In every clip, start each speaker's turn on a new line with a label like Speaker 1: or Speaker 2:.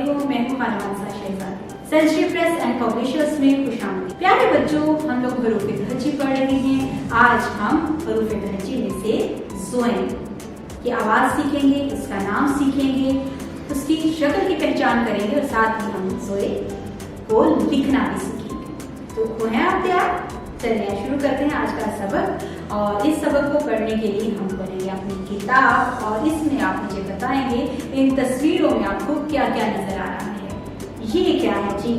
Speaker 1: वालेकुम, मैं हूँ खाना मानसा शहजादी। सेंचुरी प्रेस एंड पब्लिशर्स में खुशामदीद। प्यारे बच्चों, हम लोग हरूफ तहज्जी पढ़ रहे हैं। आज हम हरूफ तहज्जी में से ज़ोइन की आवाज़ सीखेंगे, उसका नाम सीखेंगे, उसकी शक्ल की पहचान करेंगे और साथ ही हम ज़ोइन को लिखना भी सीखेंगे। तो हैं आप तैयार? चलिए शुरू करते हैं आज का सबक। और इस सबक को पढ़ने के लिए हम पढ़ेंगे अपनी किताब और इसमें आप मुझे बताएंगे इन तस्वीरों में आपको क्या क्या नजर आ रहा है। ये क्या है जी?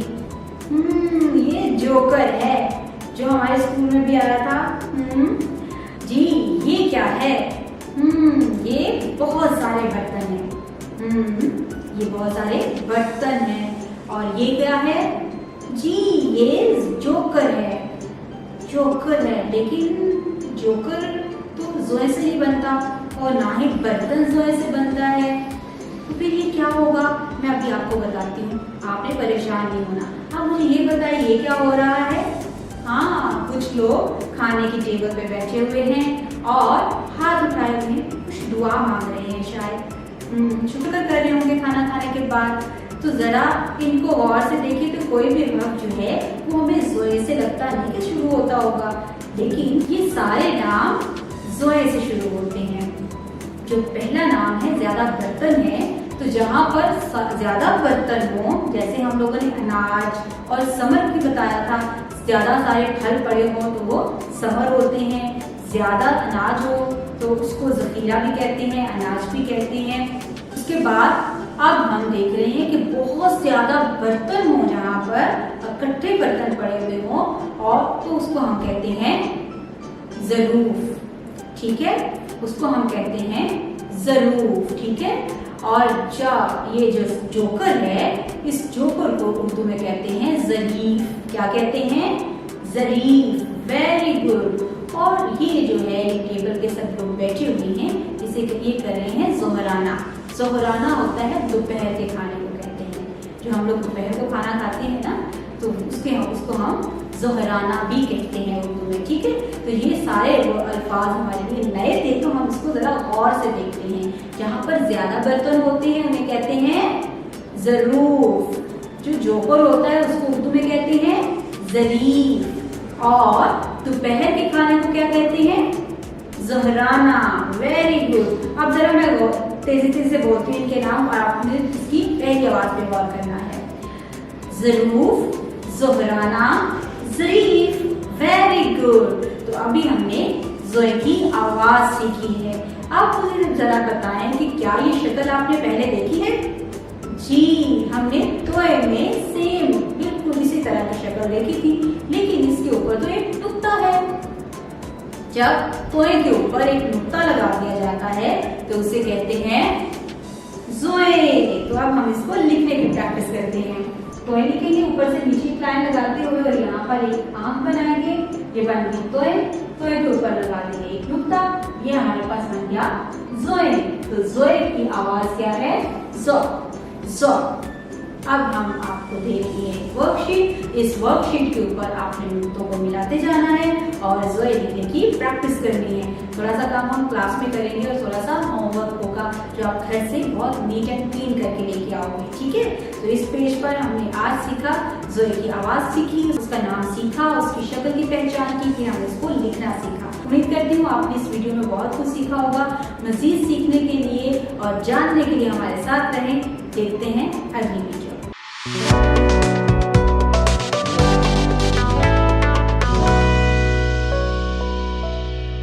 Speaker 1: ये जोकर है जो हमारे स्कूल में भी आया था। जी ये क्या है? ये बहुत सारे बर्तन हैं। ये बहुत सारे बर्तन हैं। और ये क्या है जी? ये जोकर है। जोकर है, लेकिन जोकर तो ज़ोए से नहीं बनता और ना ही बर्तन ज़ोए से बनता है। तो फिर ये क्या होगा? मैं अभी आपको बताती हूँ, आपने परेशान नहीं होना। अब मुझे ये बताइए ये क्या हो रहा है? हाँ, कुछ लोग खाने की टेबल पे बैठे हुए हैं और हाथ उठाए हुए हैं, कुछ दुआ मांग रहे हैं शायद। शुक्र कर रहे होंगे खाना खाने के बाद। तो जरा इनको गौर से देखिए तो कोई भी हर्फ जो है वो हमें ज़ोए से लगता नहीं कि शुरू होता होगा, लेकिन ये सारे नाम ज़ोए से शुरू होते हैं। जो पहला नाम है ज्यादा बर्तन है, तो जहाँ पर ज्यादा बर्तन हो, जैसे हम लोगों ने अनाज और समर की बताया था, ज्यादा सारे फल पड़े हों तो वो समर होते हैं। ज्यादा अनाज हो तो उसको जखीरा भी कहते हैं, अनाज भी कहते हैं। उसके बाद अब हम देख रहे हैं कि बहुत ज्यादा बर्तन हो, जहाँ पर इकट्ठे बर्तन पड़े हुए हों, और तो उसको हम कहते हैं ज़रूफ। ठीक है, उसको हम कहते हैं ज़रूफ। ठीक है। और जब ये जो जोकर है, इस जोकर को उर्दू में कहते हैं ज़रीफ। क्या कहते हैं? ज़रीफ। Very good. और ये जो है टेबल के सब लोग बैठे हुए हैं, इसे ये कर रहे हैं ज़ोहराना। ज़ोहराना होता है दोपहर के खाने को कहते हैं। जो हम लोग दोपहर को खाना खाते हैं ना, तो उसको हम ज़ोहराना भी कहते हैं उर्दू में। ठीक है। तो ये सारे वो अल्फाज हमारे लिए नए थे, तो हम इसको जरा गौर से देखते हैं। जहाँ पर ज्यादा बर्तन होते हैं उन्हें कहते हैं ज़रूफ। जो जोकर होता है उसको उर्दू में कहते हैं ज़रीफ। और दोपहर के खाने को क्या कहते हैं? ज़ोहराना। Very good. अब जरा मैं तेजी से बोलती हूँ इनके नाम और आपने इसकी पहली आवाज पे गौर करना है। ज़रूफ, ज़ोहराना, ज़रीफ। Very good. तो अभी हमने ज़ोए की आवाज सीखी है। अब मुझे जरा बताएं कि क्या ये शक्ल आपने पहले देखी है? जी, हमने तोए में सेम बिल्कुल इसी तरह की शक्ल देखी थी, लेकिन इसके ऊपर तो एक नुक्ता है। जब तोए के ऊपर एक नुक्ता लगा दिया जाता है तो उसे कहते हैं ज़ोए। तो अब हम इसको लिखने की प्रैक्टिस करते हैं। तोए लिखेंगे ऊपर से नीचे लाइन लगाते हुए और यहाँ पर एक आंख बनाएंगे। ये बन गई तोए। तोए के ऊपर लगा देंगे एक नुक्ता। ये हमारे पास बन गया ज़ोए। तो ज़ोए की आवाज क्या है? ज़ो, ज़ो। अब हम आपको दे रही है वर्कशीट। इस वर्कशीट के ऊपर आपने नुक्तों को मिलाते जाना है और ज़ोए लिखने की प्रैक्टिस करनी है। थोड़ा सा काम हम क्लास में करेंगे और थोड़ा सा होमवर्क होगा जो आप घर से बहुत नीट एंड क्लीन करके लेके आओगे। ठीक है। तो इस पेज पर हमने आज सीखा, ज़ोए की आवाज़ सीखी, उसका नाम सीखा, उसकी शक्ल की पहचान की, फिर हमने इसको लिखना सीखा। उम्मीद करती हूँ आपने इस वीडियो में बहुत कुछ सीखा होगा। मज़ीद सीखने के लिए और जानने के लिए हमारे साथ रहें। देखते हैं अगली वीडियो।